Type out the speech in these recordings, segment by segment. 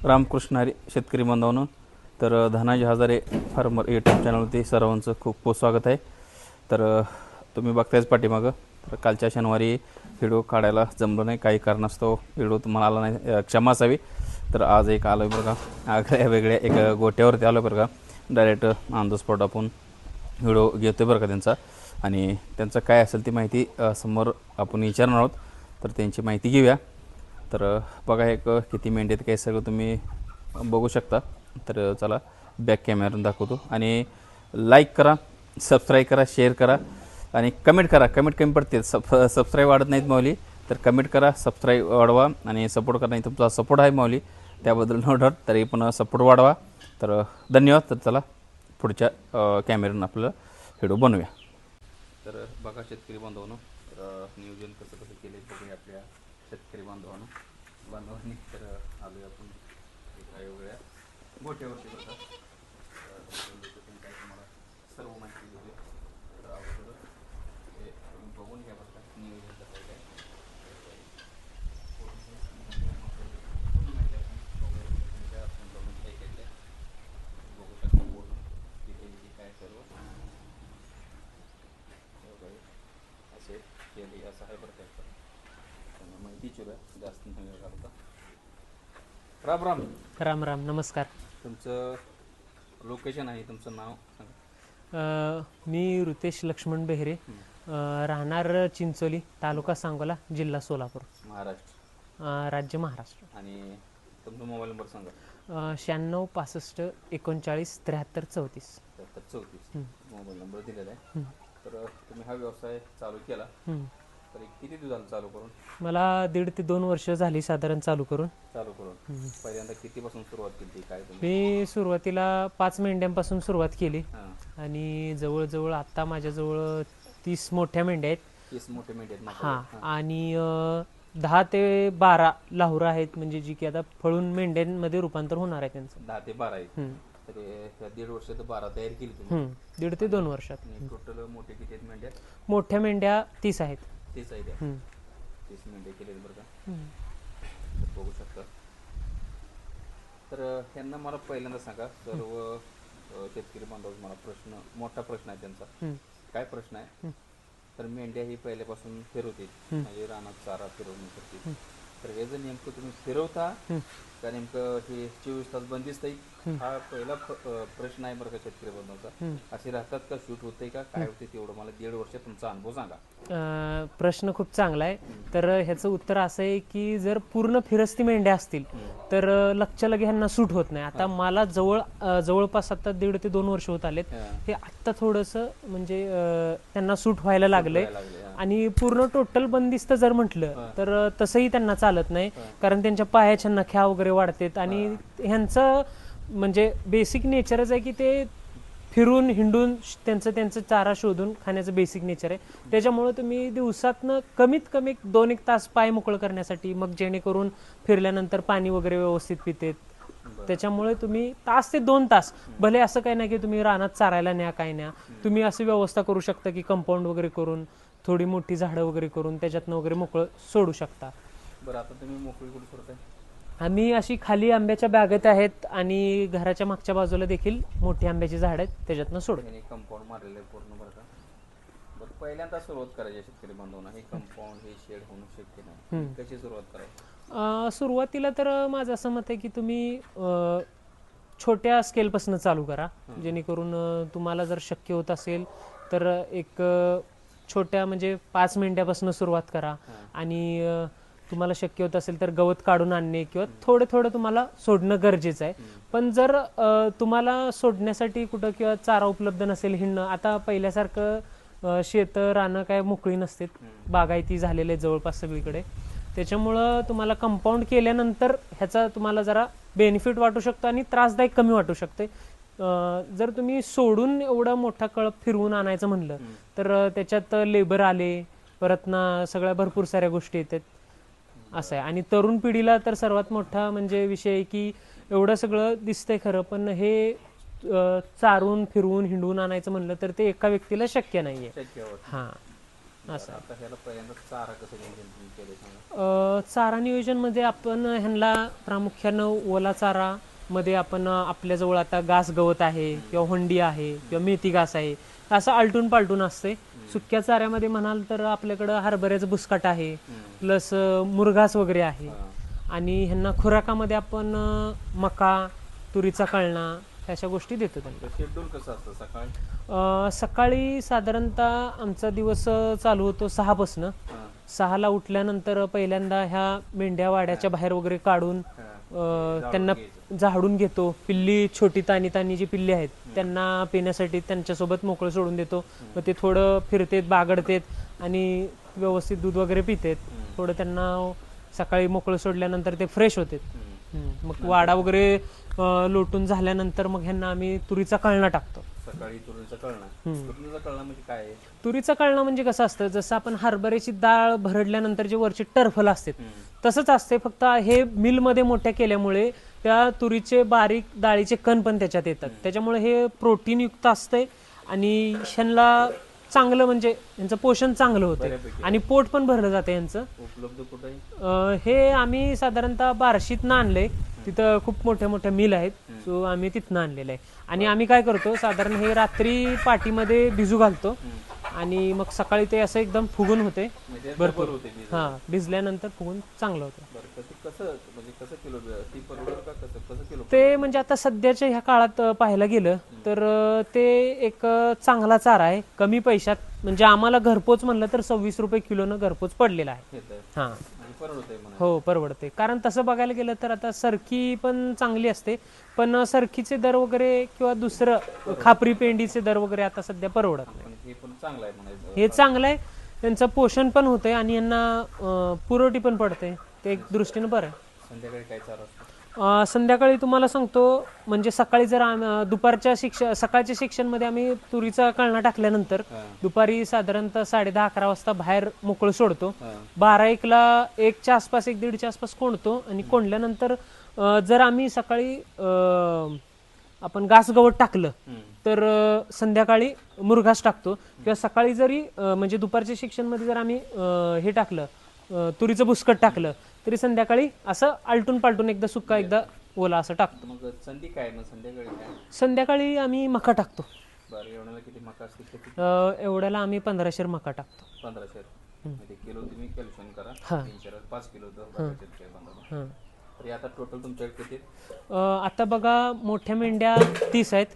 रामकृष्ण हरी शेतकरी बांधवांनो, तर धनाजी हजारे फार्मर यूट्यूब चॅनलवरती सर्वांचं खूप खूप स्वागत आहे. तर तुम्ही बघतायच पाठीमागं, तर कालच्या शनिवारी व्हिडिओ काढायला जमलं नाही, काही कारणास्तव व्हिडिओ तुम्हाला आला नाही, क्षमा असावी. तर आज एक आलो आहे बरं का, आगळ्या वेगळ्या एक गोट्यावरती आलो बरं का. डायरेक्ट ऑन द स्पॉट आपण व्हिडिओ घेतो आहे बरं का त्यांचा, आणि त्यांचं काय असेल ती माहिती समोर आपण विचारणार आहोत. तर त्यांची माहिती घेऊया. तर बघा एक किती मेंढ्यात काय सगळं तुम्ही बघू शकता. तर चला बॅक कॅमेऱ्यातून दाखवतो, आणि लाईक करा, सबस्क्राईब करा, शेअर करा आणि कमेंट करा. कमेंट कमी पडते, सबस्क्राईब वाढत नाहीत माऊली, तर कमेंट करा, सबस्क्राईब वाढवा आणि सपोर्ट करा. नाही तुमचा सपोर्ट आहे माऊली, त्याबद्दल नो डाऊट, तरी पण सपोर्ट वाढवा. तर धन्यवाद. तर चला पुढच्या कॅमेऱ्यातून आपल्याला व्हिडिओ बनवूया. तर बघा शेतकरी बांधवांनो, नियोजन कसं कसं केलं बघूया आपल्या शेतकरी बांधवांनी. तर आलो आपण एका वेगळ्या गोट्यावरती बघा. काय तुम्हाला सर्व माहिती देऊ. तर अगोदर हे तुम्ही बघून घ्या बघा नियोजन कसं काय. बघू शकता पूर्ण डिटेलची काय सर्व असे केले, असं आहे बरं काय. माहिती जास्त नाही करता. राम राम. राम राम, नमस्कार. तुमचं लोकेशन आहे, तुमचं नाव सांगा. मी रुतेश लक्ष्मण बेहरे, राहणार चिंचोली, तालुका सांगोला, जिल्हा सोलापूर, महाराष्ट्र, राज्य महाराष्ट्र. आणि तुमचा मोबाईल नंबर सांगा. 96 65 39 73 34. 34 मोबाईल नंबर दिलेला आहे. तर तुम्ही हा व्यवसाय चालू केला तर किती दिवस झालं चालू करून? मला 1.5 ते 2 वर्ष झाली साधारण चालू करून. पहिल्यांदा कितीपासून सुरुवात केली काय तुम्ही? मी सुरुवातीला 5 मेंढ्यांपासून सुरुवात केली, हां, आणि जवळजवळ आता माझ्याजवळ 30 मोठ्या मेंढ्या आहेत. 30 मोठे मेंढ्या आहेत हां, ना? आणि 10 ते 12 लाहुरा आहेत, म्हणजे जी की आता फळून मेंढ्यांमध्ये रूपांतर होणार आहे त्यांचं. 10 ते 12 आहेत. हम्म. तर 1.5 वर्ष तर 12 तयार केली तुम्ही. 1.5 ते 2 वर्षात. टोटल मोठे किती आहेत मेंढ्या? मोठ्या मेंढ्या 30 आहेत. 30 आहेत. हम्म. 30 मेंढ्या केलेत बरं का. हम्म. तर बघू शकता. तर ह्यांना मला पहिल्यांदा सांगा, सर्व शेतकरी बांधव, मला प्रश्न, मोठा प्रश्न आहे त्यांचा. काय प्रश्न आहे? तर मेंढ्या ही पहिल्यापासून फिरवते, म्हणजे रानात चारा फिरवणे करते. तर हे जर नेमकं तुम्ही फिरवता का नेमकं हे 24 तास बंदिस्त आहे? हा पहिला प्रश्न आहे बरं का शेतकरी बांधवांचा. असे राहतात का, शूट होते का, काय होते, तेवढं मला 1.5 वर्ष तुमचा अनुभव सांगा. प्रश्न खूप चांगला आहे. तर ह्याचं उत्तर असं आहे की जर पूर्ण फिरस्ती मेंढ्या असतील तर लक्षाला लगे ह्यांना सूट होत नाही. आता मला जवळपास आता 1.5 ते 2 वर्ष होत आलेत. हे आत्ता थोडंसं म्हणजे त्यांना सूट व्हायला लागलंय. आणि पूर्ण टोटल बंदिस्त जर म्हटलं तर तसंही त्यांना चालत नाही, कारण त्यांच्या पायाच्या नख्या वगैरे वाढतात. आणि ह्यांचं म्हणजे बेसिक नेचरच आहे की ते फिरून हिंडून त्यांचं चारा शोधून खाण्याचं बेसिक नेचर आहे. त्याच्यामुळे तुम्ही दिवसातनं कमीत कमी 2-1 तास पाय मोकळं करण्यासाठी, मग जेणेकरून फिरल्यानंतर पाणी वगैरे व्यवस्थित पितेत, त्याच्यामुळे तुम्ही तास ते 2 तास, भले असं काही नाही की तुम्ही रानात चारायला न्या काय न्या, तुम्ही अशी व्यवस्था करू शकता की कंपाऊंड वगैरे करून, थोडी मोठी झाडं वगैरे करून त्याच्यातनं वगैरे मोकळं सोडू शकता. बरं, आता तुम्ही मोकळी कुठे सोडताय? आम्ही अशी खाली आंब्याच्या बागेत आहेत, आणि घराच्या मागच्या बाजूला देखील मोठी आंब्याची झाड आहेत, त्याच्यातनं सोडतो. कंपाऊंड मारलेलं आहे पूर्ण बरं का. बरं, पहिल्यांदा सुरुवात करायची शेतकरी बांधवांना, हे कंपाऊंड हे शेड होणं शक्य नाही, कशी सुरुवात करायची? सुरुवातीला तर माझं असं मत आहे की तुम्ही छोट्या स्केलपासून चालू करा, जेणेकरून तुम्हाला जर शक्य होत असेल तर एक छोट्या म्हणजे 5 मेंढ्यापासून सुरुवात करा. आणि तुम्हाला शक्य होत असेल तर गवत काढून आणणे किंवा थोडं थोडं तुम्हाला सोडणं गरजेचं आहे. पण जर तुम्हाला सोडण्यासाठी कुठं किंवा चारा उपलब्ध नसेल, हिंडणं, आता पहिल्यासारखं शेतं रानं काय मोकळी नसते, बागायती झालेले आहे जवळपास सगळीकडे. त्याच्यामुळं तुम्हाला कंपाऊंड केल्यानंतर ह्याचा तुम्हाला जरा बेनिफिट वाटू शकतो आणि त्रासदायक कमी वाटू शकते. जर तुम्ही सोडून एवढा मोठा कळप फिरवून आणायचं म्हणलं तर त्याच्यात लेबर आले, परत ना सगळ्या भरपूर साऱ्या गोष्टी येतात, असं आहे. आणि तरुण पिढीला तर सर्वात मोठा म्हणजे विषय आहे की एवढं सगळं दिसतंय खरं, पण हे चारून फिरवून हिंडवून आणायचं म्हणलं तर ते एका व्यक्तीला शक्य नाहीये. हां, असं आहे. आता ह्याला पहिल्यांदा चारा कसं नियोजन केलं सांगा. चारा नियोजनमध्ये आपण ह्यांना प्रामुख्यानं ओला चारा मध्ये आपण आपल्याजवळ आता घास गवत आहे किंवा हुंडी आहे किंवा मेथी घास आहे, असं आलटून पालटून असते. सुक्या चाऱ्यामध्ये म्हणाल तर आपल्याकडं हरभऱ्याचं बुसकाट आहे, प्लस मुरघास वगैरे आहे. आणि ह्यांना खुराकामध्ये आपण मका, तुरीचा कळणा अशा गोष्टी देतो त्यांना. शेड्यूल कसं असतं सकाळी? सकाळी साधारणतः आमचा दिवस चालू होतो 6 पासनं. 6ला उठल्यानंतर पहिल्यांदा ह्या मेंढ्या वाड्याच्या बाहेर वगैरे काढून त्यांना झाडून घेतो. पिल्ली छोटी तानी तानी जी पिल्ली आहेत त्यांना पिण्यासाठी त्यांच्यासोबत मोकळं सोडून देतो. मग ते थोडं फिरतेत, बागडतेत आणि व्यवस्थित दूध वगैरे पितेत. थोडं त्यांना सकाळी मोकळं सोडल्यानंतर ते फ्रेश होतेत. मग वाडा वगैरे लोटून झाल्यानंतर मग ह्यांना आम्ही तुरीचा कळणा टाकतो. सकाळी तुरीचा कळणा. तुरीचा कळणा म्हणजे काय आहे? तुरीचा कळणा म्हणजे कसं असतं, जसं आपण हरभऱ्याची डाळ भरडल्यानंतर जे वरचे टरफल असतात तसंच असते, फक्त हे मिलमध्ये मोठ्या केल्यामुळे त्या तुरीचे बारीक डाळीचे कण पण त्याच्यात येतात. त्याच्यामुळे हे प्रोटीन युक्त असते आणि ह्यांना चांगलं म्हणजे यांचं पोषण चांगलं होतं आणि पोट पण भरलं जातं यांचं. उपलब्ध कुठे आहे? हे आम्ही साधारणतः बार्शीतनं आणलंय. तिथं खूप मोठ्या मोठ्या मिल आहेत, सो आम्ही तिथनं आणलेलं आहे. आणि आम्ही काय करतो, साधारण हे रात्री पाठीमध्ये भिजू घालतो आणि मग सकाळी ते असं एकदम फुगून होते भरपूर. भिजल्यानंतर फुगून चांगलं होतं. कसं किलो ती परवडेल का? कसं किलो ते म्हणजे आता सध्याच्या ह्या काळात पाहायला गेलं तर ते एक चांगला चारा आहे कमी पैशात. म्हणजे आम्हाला घरपोच म्हणलं तर 26 रुपये किलोनं घरपोच पडलेला आहे. हा, हो परवडते. कारण तसं बघायला गेलं तर आता सरकी पण चांगली असते, पण सरकीचे दर वगैरे किंवा दुसरं खापरी पेंडीचे दर वगैरे आता सध्या परवडत नाही. हे चांगलं आहे, त्यांचं पोषण पण होतंय आणि यांना पुरवठी पण पडते. ते एक दृष्टीने बरं आहे. संध्याकाळी काय चारा असतो? संध्याकाळी तुम्हाला सांगतो, म्हणजे सकाळी जर दुपारच्या सकाळच्या शिक्षणमध्ये आम्ही तुरीचा कळणा टाकल्यानंतर दुपारी साधारणतः 10:30-11 वाजता बाहेर मोकळं सोडतो. 12-1ला 1च्या आसपास 1-1:30च्या आसपास कोंडतो आणि कोंडल्यानंतर जर आम्ही सकाळी आपण घास गवत टाकलं तर संध्याकाळी मुरघास टाकतो. किंवा सकाळी जरी म्हणजे दुपारच्या शिक्षणमध्ये जर आम्ही हे टाकलं, तुरीचं बुसकट टाकलं, तरी संध्याकाळी असं आलटून पालटून एकदा सुक्का एकदा ओला असं टाकतो. मग संधी काय? मग संध्याकाळी काय? संध्याकाळी आम्ही मका टाकतो. बरं, एवढ्याला किती मका असते? एवढ्याला आम्ही 1500 मका टाकतो. 1500 म्हणजे किलो तुम्ही कॅल्शियम करा. 5 किलो तरी आता टोटल तुमच्याकडे किती? आता बघा, मोठ्या मेंढ्या 30 आहेत,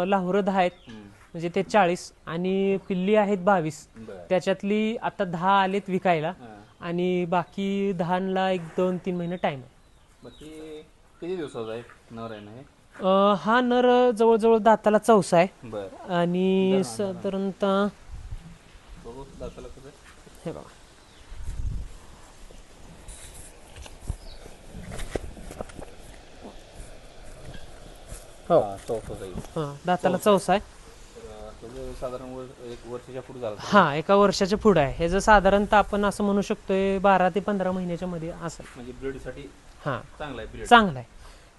लाहुरं 10 आहेत, म्हणजे ते 40 आणि पिल्ली आहेत 22. त्याच्यातली आता 10 आलेत विकायला आणि बाकी 10ला 1-2-3 महिने टाइम आहे. किती दिवसाचा आहे नर आहे ना? हा नर जवळजवळ दाताला 4 आहे आणि साधारणतः दाताला कसं हे बघा, हो दाताला 4 आहे. साधारण 1 वर्षाच्या पुढे झालं. हा, 1 वर्षाच्या पुढे आहे. हे जर साधारणतः आपण असं म्हणू शकतोय 12 ते 15 महिन्याच्या मध्ये असं. म्हणजे ब्रीड साठी हा चांगला आहे. चांगला आहे.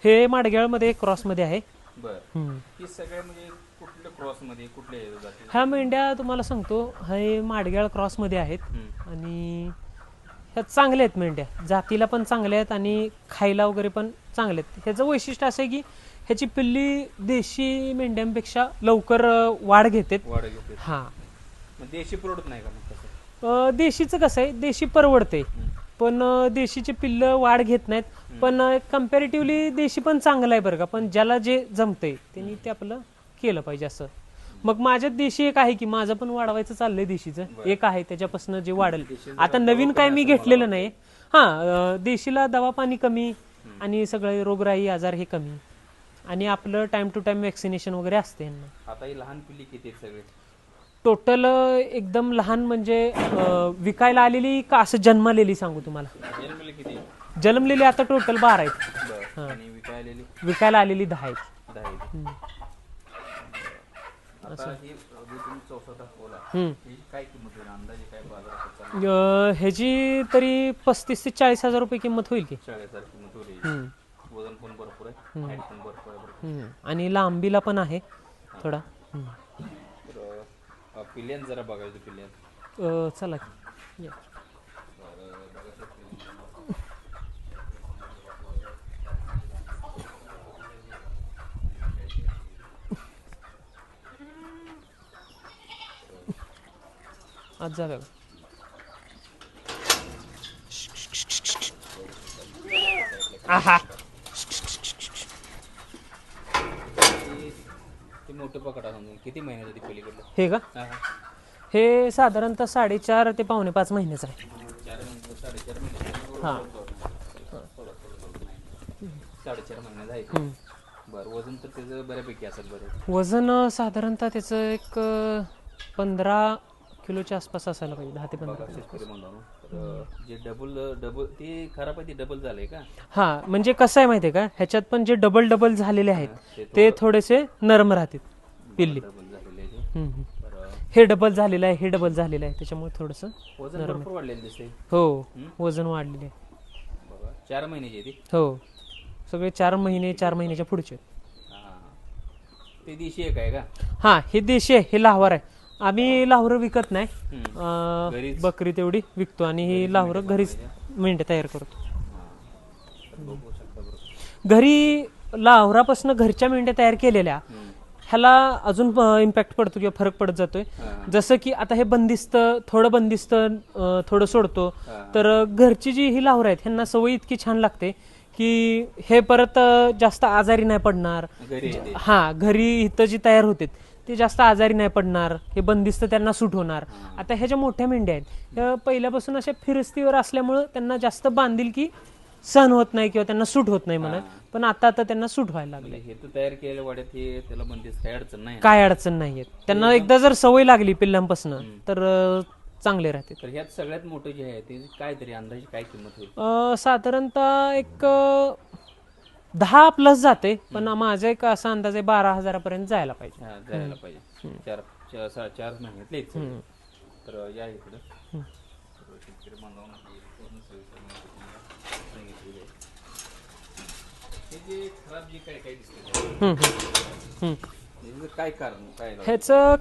हे माडगेळ मध्ये क्रॉस मध्ये आहे. ही सगळ्या म्हणजे कुठल्या क्रॉस मध्ये कुठल्या जाती? ह्या मेंढ्या तुम्हाला सांगतो, हे माडगेळ क्रॉस मध्ये आहेत आणि ह्या चांगल्या आहेत मेंढ्या, जातीला पण चांगल्या आहेत आणि खायला वगैरे पण चांगल्या आहेत. ह्याचं वैशिष्ट्य असं आहे की ह्याची पिल्ली देशी मेंढ्यांपेक्षा लवकर वाढ घेते. हा, देशी परवडत नाही का मग तसं? देशीचं कसं आहे, देशी परवडते पण देशीची पिल्लं वाढ घेत नाहीत. पण कम्पॅरेटिव्हली देशी पण चांगलं आहे बरं का, पण ज्याला जे जमतंय त्यांनी ते आपलं केलं पाहिजे असं. मग माझ्यात देशी एक आहे की माझं पण वाढवायचं चाललंय, देशीचं एक आहे, त्याच्यापासून जे वाढेल. आता नवीन काय मी घेतलेलं नाही. हा, देशीला दवा पाणी कमी आणि सगळे रोगराई आजार हे कमी आणि आपलं टाइम टू टाइम वॅक्सिनेशन वगैरे असते यांना. आता ही लहान पिल्ली किती आहेत सगळे टोटल? एकदम लहान म्हणजे विकायला आलेली का असं जन्मलेली सांगू तुम्हाला? जन्मलेली किती? जन्मलेली आता टोटल 12 आहेत. आणि विकायला आलेली 10 आहेत. आता ही तुम्ही 64 दाखवला, ही काय किंमत होईल अंदाजे? काय बाजारात ह्याची तरी 35,000 ते 40,000 रुपये किंमत होईल की. 40,000 किंमत होईल. वजन पण भरपूर आहे, हाईट पण भरपूर आहे आणि लांबीला पण आहे थोडा. पिल्ल्यान जरा बघायचं. पिल्ल्यान चला की या. आज जा बघा. आहा ते मोठं पकडा समजून किती महिन्याचं ते पलीकडलं? हे का हा, हा. हे साधारणतः 4.5 ते 4.5 महिन्याचं आहे. 4 महिने, 4.5 महिने. हां 4.5 महिन्याचं आहे. बरं, वजन तर त्याचं बऱ्यापैकी असेल. बरं, वजन साधारणतः त्याचं एक 15 किलोच्या आसपास असायला पाहिजे. 10 ते 15 किलो. शेतकरी म्हणून तर जे डबल ते खराब आहे ते डबल झालंय का? हां म्हणजे कसं आहे माहिती आहे का, ह्याच्यात पण जे डबल झालेले आहेत ते थोडेसे नरम राहतील पिल्ली. डबल झालेले आहे ते. बरं, हे डबल झालेलं आहे, हे डबल झालेलं आहे, त्याच्यामुळे थोडंसं वजन भरपूर वाढलेलं दिसते. हो वजन वाढलेले आहे. बघा 4 महिन्याची आहे ती. हो सगळे 4 महिने 4 महिन्याच्या पुढचे आहेत. हा, ते देशी एक आहे का? हां हे देशी आहे, हे लाहोर आहे. आम्ही लाहोर विकत नाही, घरीच? बकरी तेवढी विकतो आणि ही लाहोर घरीच मेंढ्या तयार करतो. तर बघू शकता बरोबर. घरी लाहोरापासून घरच्या मेंढ्या तयार केलेल्या ह्याला अजून इम्पॅक्ट पडतो किंवा फरक पडत जातोय. जसं की आता हे बंदिस्त थोडं सोडतो, तर घरची जी ही लाहोर आहेत ह्यांना सवय इतकी छान लागते की हे परत जास्त आजारी नाही पडणार. घरी येते. हा घरी इथं जी तयार होते ते जास्त आजारी नाही पडणार, हे बंदिस्त त्यांना सूट होणार. आता ह्या ज्या मोठ्या मेंढ्या आहेत त्या पहिल्यापासून अशा फिरस्तीवर असल्यामुळं त्यांना जास्त बांधिलकी सहन होत नाही किंवा त्यांना सूट होत नाही म्हणा, पण आता त्यांना सूट व्हायला लागले. हे तर तयार केलेल्या वाड्यात हे त्याला म्हणतेस काही अडचण नाही. काय अडचण नाहीये त्यांना. एकदा जर सवय लागली पिल्लांपासून तर चांगले राहते. तर ह्यात सगळ्यात मोठं जे आहे ते काय तरी अंदाजे काय किंमत होईल? साधारणतः एक 10+ जाते, पण माझा एक असा अंदाज आहे 12,000 जायला पाहिजे. हा, जायला पाहिजे. 4 महिन्यातले आहेत सगळे. तर या इकडं शेतकरी बांधवांना पूर्ण सविस्तर माहिती तुम्हाला सांगितलेली आहे. हे जे खराब जे काय दिसतं काय कारण काय लावलं? ह्याचं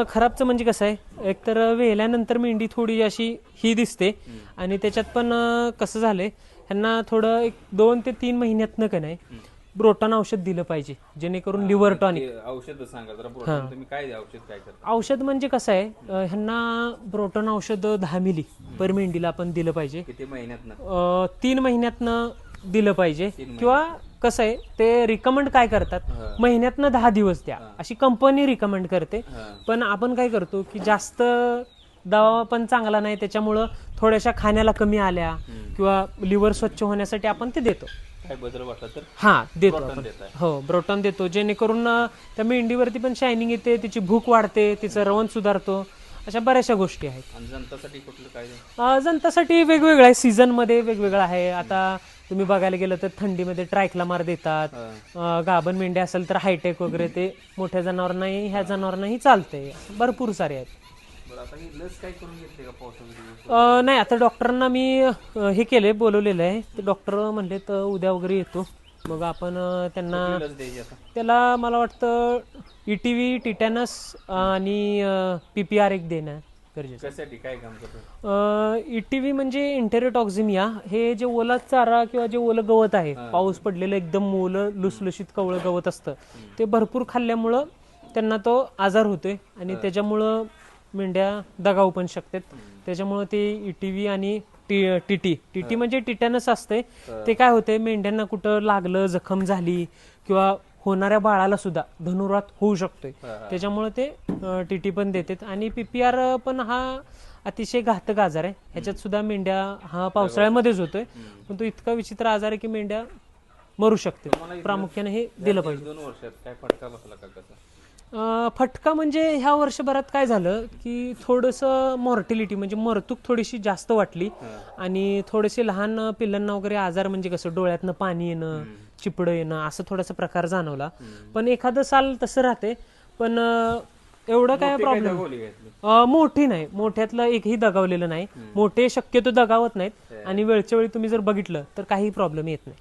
खराबचं म्हणजे कसं आहे, एकतर वेल्यानंतर मेंढी थोडी अशी ही दिसते आणि त्याच्यात पण कसं झालंय, ह्यांना थोडं एक 2 ते 3 महिन्यातनं का नाही ब्रोटॉन औषध दिलं पाहिजे, जेणेकरून लिव्हर टॉनिक. ते औषध सांगा जरा प्रोटीन तुम्ही काय औषध काय करता? औषध म्हणजे कसं आहे, ह्यांना ब्रोटॉन औषध 10 मिली पर मेंढीला आपण दिलं पाहिजे. किती महिन्यातनं? 3 महिन्यातनं दिलं पाहिजे. किंवा कसं आहे ते रिकमेंड काय करतात, महिन्यातनं 10 दिवस द्या अशी कंपनी रिकमेंड करते. पण आपण काय करतो की जास्त दवा पण चांगला नाही, त्याच्यामुळं थोड्याशा खाण्याला कमी आल्या किंवा लिव्हर स्वच्छ होण्यासाठी आपण ते देतो. काय बदल वाटला तर हा देतो Proton आपण. देताय. हो ब्रोटॉन देतो, जेणेकरून त्या मेंढीवरती पण शायनिंग येते, तिची भूक वाढते, तिचं रवण सुधारतो. अशा बऱ्याचशा गोष्टी आहेत. आणि जनतासाठी कुठलं काय? जनतासाठी वेगवेगळं आहे, सीझन मध्ये वेगवेगळं आहे. आता तुम्ही बघायला गेलं तर थंडीमध्ये ट्रायक्लामार देतात. गाभण मेंढ्या असेल तर हायटेक वगैरे, ते मोठ्या जनावरांनाही ह्या जनावरांनाही चालते. भरपूर सारे आहेत. आता ही लस काय करून घेतली का पावसामध्ये? नाही आता डॉक्टरांना मी हे केले, बोलवलेलं आहे. ते डॉक्टर म्हणले तर उद्या वगैरे येतो, मग आपण त्यांना लस द्यायची आता? त्याला मला वाटतं ETV, टिटॅनस आणि PPR एक देणं गरजेचं. कशासाठी काय काम करतो? ETV म्हणजे इंटेरोटॉक्झिमिया. हे जे ओला चारा किंवा जे ओलं गवत आहे, पाऊस पडलेलं एकदम ओलं लुसलुशीत कवळं गवत असतं, ते भरपूर खाल्ल्यामुळं त्यांना तो आजार होतोय आणि त्याच्यामुळं मेंढ्या दगावू पण शकतात. त्याच्यामुळं ते ETV आणि TT म्हणजे टिटॅनस असते. ते काय होते, मेंढ्यांना कुठं लागलं, जखम झाली किंवा होणाऱ्या बाळाला सुद्धा धनुर्वात होऊ शकतोय, त्याच्यामुळे ते TT पण देतात. आणि PPR पण हा अतिशय घातक आजार आहे. ह्याच्यात सुद्धा मेंढ्या हा पावसाळ्यामध्येच होतोय, पण तो इतका विचित्र आजार आहे की मेंढ्या मरू शकते. प्रामुख्याने हे दिलं पाहिजे. 2 वर्षात काय फटका बसला का कसा? फटका म्हणजे ह्या वर्षभरात काय झालं की थोडंसं मॉर्टिलिटी म्हणजे मरतूक थोडीशी जास्त वाटली आणि थोडेसे लहान पिल्लांना वगैरे आजार, म्हणजे कसं डोळ्यातनं पाणी येणं, चिपडं येणं, असं थोडासा प्रकार जाणवला. पण एखादं साल तसं राहते, पण एवढं काय प्रॉब्लेम मोठी नाही, मोठ्यातलं एकही दगावलेलं नाही. मोठे शक्यतो दगावत नाहीत आणि वेळच्या वेळी तुम्ही जर बघितलं तर काही प्रॉब्लेम येत नाही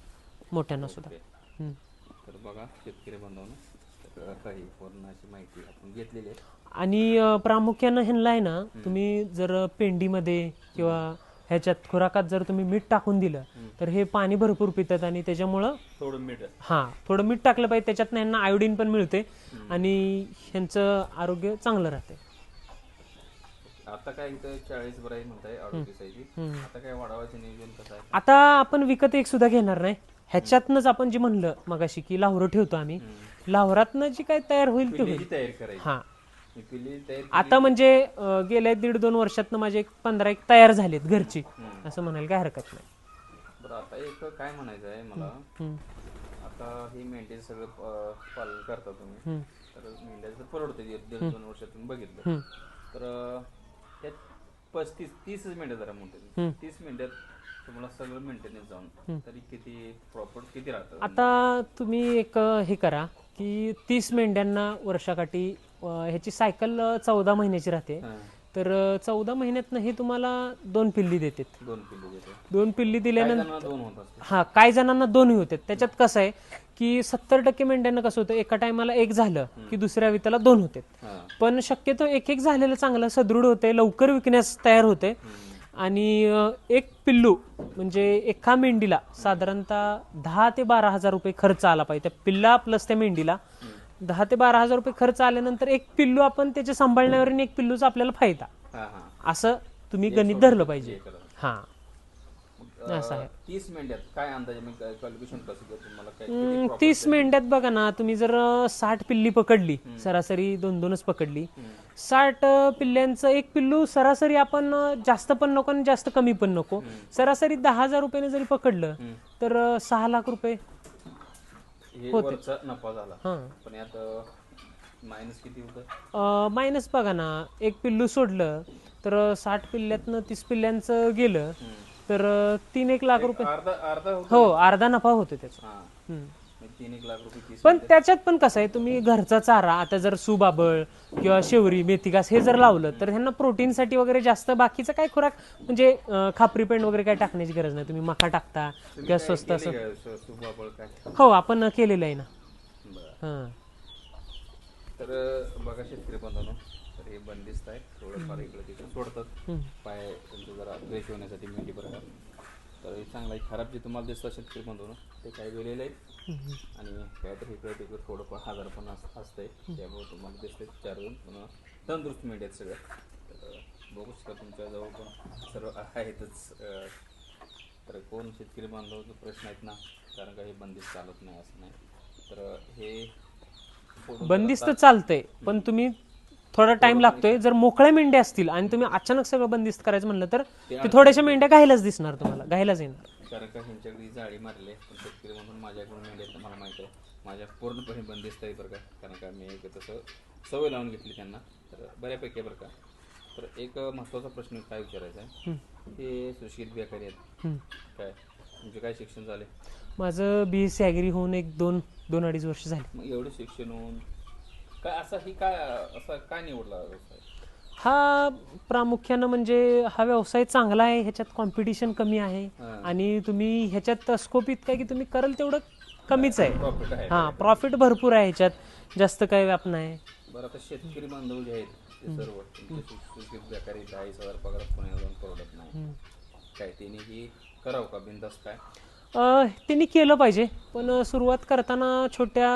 मोठ्यांना सुद्धा. तर बघा शेतकरी बांधवांनो, काही पूर्ण अशी माहिती आपण घेतलेली आहे. आणि प्रामुख्यानं ह्यांना आहे ना, तुम्ही जर पेंडीमध्ये किंवा ह्याच्यात खुराकात जर तुम्ही मीठ टाकून दिलं तर हे पाणी भरपूर पितात आणि त्याच्यामुळं थोडं मीठ थोडं मीठ टाकलं पाहिजे. त्याच्यात ह्यांना आयोडीन पण मिळते आणि ह्यांचं आरोग्य चांगलं राहते. आता काय इथं 40 बराई म्हणताय आरोग्यासाठी, आता काय वाढवायचं नियोजन कसं आहे? आता आपण विकत एक सुद्धा घेणार नाही. ह्याच्यातनंच आपण जे म्हणलं मगाशी की लाहोरं ठेवतो आम्ही, लाहोरातनं जी काय तयार होईल ते होईल. पिल्लीची तयारी करायची. हा मी पिल्ली तयार आता म्हणजे गेल्या 1.5-2 वर्षातनं माझे एक 15 एक तयार झालेत घरची, असं म्हणायला काय हरकत नाही. बरं, आता एक काय म्हणायचं आहे मला, आता हे मेंढ्याचं सगळं पालन करता तुम्ही, तर मेंढ्याचं परवडतं 1.5-2 वर्षातून बघितलं तर त्यात 35-30 मेंढ्या जरा मोठे, 30 मेंढ्यात तुम्हाला सगळं मेंटेनन्स जाऊन तरी किती प्रॉफिट किती राहतं? आता तुम्ही एक हे करा की 30 मेंढ्यांना वर्षाकाठी ह्याची सायकल 14 महिन्याची राहते. तर 14 महिन्यातनं हे तुम्हाला 2 पिल्ली देतात. 2 पिल्ली देते. 2 पिल्ली दिल्यानंतर 2 होत असते. काही जणांना 2ही होतात. त्याच्यात कसं आहे की 70% मेंढ्यांना कसं होतं, एका टायमाला एक झालं की दुसऱ्या विताला 2 होतात. पण शक्यतो एक झालेलं चांगलं सदृढ होते, लवकर विकण्यास तयार होते. आणि एक पिल्लू म्हणजे एका मेंढीला साधारणतः 10 ते 12 हजार रुपये खर्च आला पाहिजे. त्या पिल्ला प्लस त्या मेंढीला 10 ते 12 हजार रुपये खर्च आल्यानंतर एक पिल्लू आपण त्याच्या सांभाळण्यावर आणि एक पिल्लूचा आपल्याला फायदा, असं तुम्ही गणित धरलं पाहिजे. हा असं आहे. 30 मेंढ्यात काय अंदाजे क्वालिफिकेशन कसं घेतो तुम्हाला काय? 30 मेंढ्यात बघा ना, तुम्ही जर 60 पिल्ली पकडली, सरासरी 2-2च पकडली, 60 पिल्ल्यांचं एक पिल्लू सरासरी आपण जास्त पण नको आणि जास्त कमी पण नको, सरासरी 10,000 रुपयाने जरी पकडलं तर 6 लाख रुपये वरचा नफा झाला. पण यात मायनस किती होतं? मायनस बघा ना, एक पिल्लू सोडलं तर 60 पिल्ल्यातनं 30 पिल्ल्यांचं गेलं तर 3-1 लाख रुपये. हो, अर्धा नफा होतो त्याचा. 3-1 लाख रुपये. पण त्याच्यात पण कसं आहे, तुम्ही घरचा चारा आता जर सुबाबळ किंवा शेवरी मेथीघास हे जर लावलं तर ह्यांना प्रोटीनसाठी वगैरे जास्त बाकीचं काय खुराक म्हणजे खापरी पेंड वगैरे काय टाकण्याची गरज नाही. तुम्ही मका टाकता किंवा स्वस्त असं. हो, आपण केलेलं आहे ना. तर बघा शेतकरी बांधवांनो, तर हे बंदिस्त आहे, थोडंफार इकडे तिकडे सोडतात पाय तुमचं जरा फ्रेश होण्यासाठी मेंढी बरोबर. तर हे चांगला आहे. खराब जे तुम्हाला दिसतं शेतकरी बांधवांनो ते काही वेळेला आहे आणि काहीतरी इकडे तिकडे थोडंफार आजार पण असतंय, त्यामुळे तुम्हाला दिसते 4 पुन्हा तंदुरुस्त मेंढ्या आहेत सगळ्या. तर बघू शकता तुमच्याजवळ पण सर्व आहेतच. तर कोण शेतकरी बांधवांचे प्रश्न आहेत ना, कारण का हे बंदिस्त चालत नाही असं नाही. तर हे बंदिस्त चालतंय, पण तुम्ही थोडा टाइम लागतोय. जर मोकळ्या मेंढ्या असतील आणि तुम्ही अचानक सगळं बंदिस्त करायचं म्हणलं तर ते थोड्याशा मेंढ्या घायलाच दिसणार, तुम्हाला घायलाच येणार. कारण का ह्यांच्याकडे जाळी मारले, पण शेतकरी म्हणून माझ्याकडून मेंढ्या मला माहिती आहे माझ्या पूर्णपणे बंदिस्त आहे बरं का. कारण का मी एक तसं सवय लावून घेतली त्यांना, तर बऱ्यापैकी बरं का. तर एक महत्त्वाचा प्रश्न काय विचारायचा आहे, हे सुशिक्षित बेकारी आहेत काय, म्हणजे काय शिक्षण झाले? माझं BSc ॲग्री होऊन एक 2-2.5 वर्ष झाले. मग एवढं शिक्षण होऊन काय असं काय निवडला व्यवसाय? हा प्रामुख्यानं म्हणजे हा व्यवसाय चांगला आहे, ह्याच्यात कॉम्पिटिशन कमी आहे आणि तुम्ही ह्याच्यात स्कोप इतका की तुम्ही कराल तेवढं कमीच आहे. प्रॉफिट आहे. प्रॉफिट भरपूर आहे ह्याच्यात, जास्त काही व्याप नाही. बरं, आता शेतकरी बांधव जे आहेत ते सर्व सुशिक्षित बेकारी 40,000 पगारात पुण्याला जाऊन परवडत नाही काय, त्यांनी ही करावं का बिंदास काय? त्यांनी केलं पाहिजे, पण सुरुवात करताना छोट्या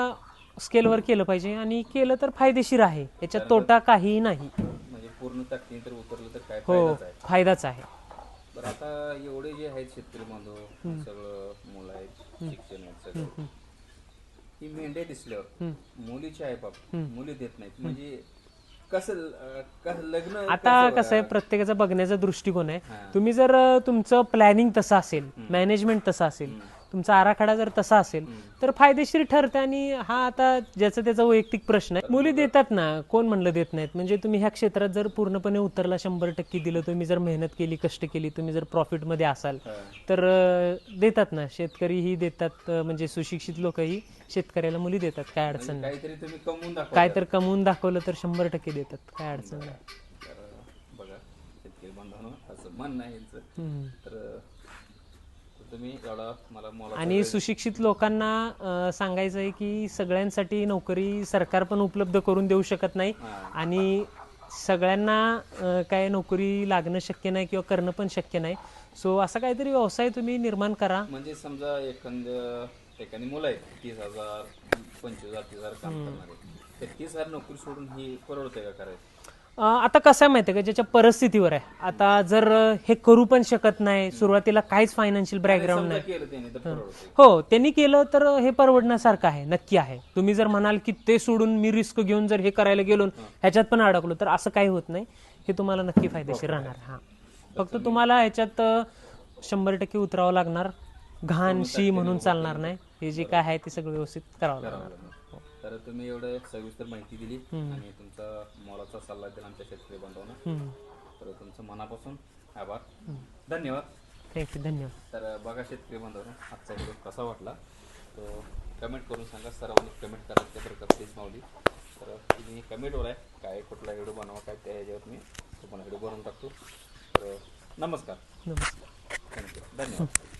स्केलवर केलं पाहिजे आणि केलं तर फायदेशीर आहे, याच्यात तोटा काहीही नाही. म्हणजे पूर्ण ताकदीने तर उतरलं तर काय हो, फायदाच आहे. फायदाच आहे. बरं, आता एवढे जे आहेत शेतकरी बांधव सगळं मुलं आहेत, शिक्षण आहेत सगळं, ही मेंढ्या दिसल्यावर मुलीचे आहे बाप मुली देत नाहीत, म्हणजे कसं लग्न? आता कसं आहे, प्रत्येकाचा बघण्याचा दृष्टिकोन आहे. तुम्ही जर तुमचं प्लॅनिंग तसं असेल, मॅनेजमेंट तसं असेल, तुमचा आराखडा जर तसा असेल तर फायदेशीर ठरते. आणि हा आता ज्याचा त्याचा वैयक्तिक प्रश्न आहे. मुली देतात ना, कोण म्हणलं देत नाहीत? म्हणजे तुम्ही ह्या क्षेत्रात जर पूर्णपणे उतरला, 100% दिलं, तुम्ही जर मेहनत केली, कष्ट केली, तुम्ही जर प्रॉफिटमध्ये असाल तर देतात ना. शेतकरीही देतात, म्हणजे सुशिक्षित लोकही शेतकऱ्याला मुली देतात, काय अडचण नाही. काय तर कमवून दाखवलं तर 100% देतात, काय अडचण नाही. बघा शेतकरी बांधवांनो, असं म्हणणं आहे तर तुम्ही एवढा मला आणि सुशिक्षित लोकांना सांगायचं आहे की सगळ्यांसाठी नोकरी सरकार पण उपलब्ध करून देऊ शकत नाही आणि सगळ्यांना काय नोकरी लागणं शक्य नाही किंवा करणं पण शक्य नाही. सो असा काहीतरी व्यवसाय तुम्ही निर्माण करा. म्हणजे समजा एखादी मुलं आहेत 30,000 25,000 30,000 काम करणारे, तर 30,000 नोकरी सोडून ही परवडते का करायचं? आता कसं आहे माहिती आहे का, ज्याच्या परिस्थितीवर आहे. आता जर हे करू पण शकत नाही, सुरुवातीला काहीच फायनान्शियल बॅकग्राऊंड नाही, केलं त्याने तर परवडते. हो त्यांनी केलं तर हे परवडण्यासारखं आहे, नक्की आहे. तुम्ही जर म्हणाल की ते सोडून मी रिस्क घेऊन जर हे करायला गेलो ह्याच्यात पण अडकलो, तर असं काही होत नाही. हे तुम्हाला नक्की फायदेशीर राहणार. हा फक्त तुम्हाला ह्याच्यात 100% उतरावं लागणार, घाणशी म्हणून चालणार नाही. हे जे काय आहे ते सगळं व्यवस्थित करावं लागणार. तर तुम्ही एवढं सविस्तर माहिती दिली आणि तुमचा मोलाचा सल्ला दिला आमच्या शेतकरी बांधवांना, तर तुमचं मनापासून आभार, धन्यवाद. थँक्यू, धन्यवाद. तर बघा शेतकरी बांधवांनो, आजचा व्हिडिओ कसा वाटला तो कमेंट करून सांगा. सर्वांनी कमेंट करायचं तर प्लीज माऊली. तर तुम्ही कमेंटवर आहे काय कुठला व्हिडिओ बनवा काय त्या ह्याच्यावर मी तुम्हाला व्हिडिओ बनवून टाकतो. तर नमस्कार. नमस्कार. थँक्यू, धन्यवाद.